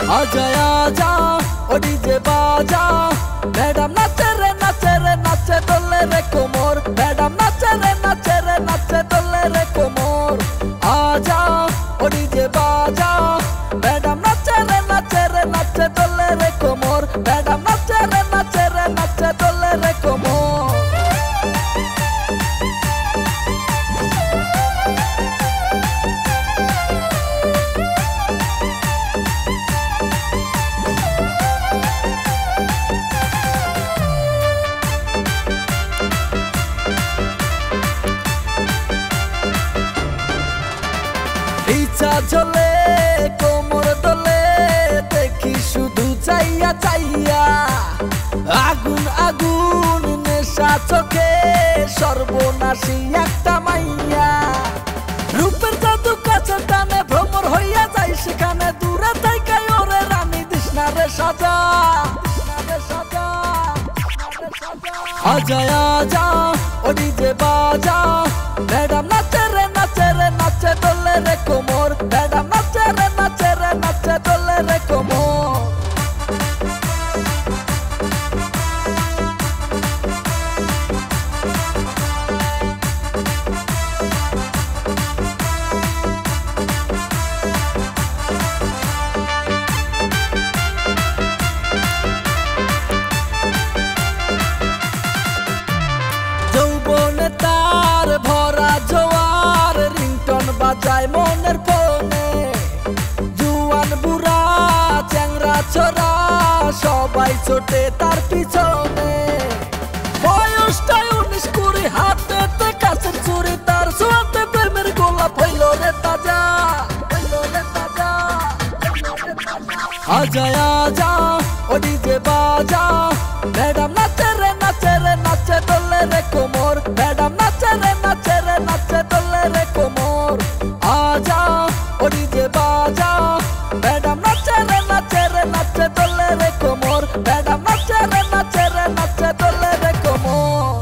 आजा आजा ओ डीजे बाजा मैडम नाचे रे नाचे डोले रे कोमर मैडम नाचे रे नाचे डोले रे कोमर आजा ओ डीजे बाजा मैडम नाचे रे नाचे डोले रे कोमर मैडम नाचे रे नाचे डोले रे कोमर ইচ্ছা চলে কোমর দলে দেখি শুধু চাইয়া চাইয়া আগুন আগুন নেশা চোখে সর্বনাশী একটা মাইয়া রূপের জাদু কাছে টানে ভ্রমর হইয়া যায় সেখানে দূরে থেকে ওরে রানী দিশনা রে সাজা आजा आजा ओ डीजे बाजा मैडम नाचे रे नाचे डोले रे कोमर मैडम नाचे रे नाचे डोले रे कोमर तार भरा जोआर रिंगटोन बाजाय मोनेर फोने जुआन बुढ़ा চ্যাংড়া ছোরা সবাই ছোটে তার পিছনে বয়সটাই 19-20 হাতেতে কাছের ছুরি তার ছোঁয়াতে প্রেমের গোলাপ হইল রে তাজা आजा आजा ओ डीजे बाजा मैडम नाचे रे नाचे डोले रे कोमर मैडम नाचे रे नाचे डोले रे कोमर आजा ओ डीजे बाजा मैडम नाचे रे नाचे डोले रे कोमर मैडम नाचे रे नाचे डोले रे कोमर।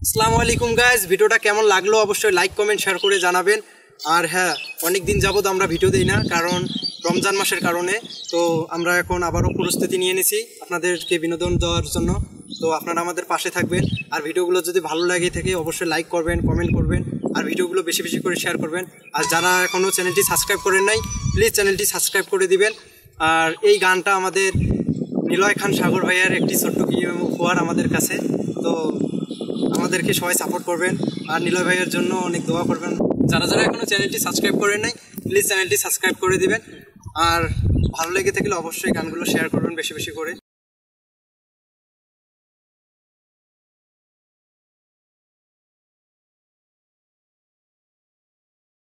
আসসালামু আলাইকুম গাইস, ভিডিওটা কেমন লাগলো অবশ্যই লাইক কমেন্ট শেয়ার করে জানাবেন। আর হ্যাঁ, অনেক দিন যাবত আমরা ভিডিও দেই না, কারণ রমজান মাসের কারণে। তো আমরা এখন আবারও প্রস্তুতি নিয়ে নিয়েছি আপনাদেরকে বিনোদন দেওয়ার জন্য। তো আপনারা আমাদের পাশে থাকবেন, আর ভিডিওগুলো যদি ভালো লাগে থাকে অবশ্যই লাইক করবেন, কমেন্ট করবেন, আর ভিডিওগুলো বেশি বেশি করে শেয়ার করবেন। আর যারা এখনও চ্যানেলটি সাবস্ক্রাইব করেন নাই, প্লিজ চ্যানেলটি সাবস্ক্রাইব করে দিবেন। আর এই গানটা আমাদের নিলয় খান সাগর ভাইয়ার একটি ছোট্ট উপহার আমাদের কাছে। তো আমাদেরকে সবাই সাপোর্ট করবেন, আর নিলয় ভাইয়ের জন্য অনেক দোয়া করবেন। যারা যারা এখনও চ্যানেলটি সাবস্ক্রাইব করেন নাই, প্লিজ চ্যানেলটি সাবস্ক্রাইব করে দিবেন। আর ভালো লেগে থাকলে অবশ্যই গানগুলো শেয়ার করবেন বেশি বেশি করে।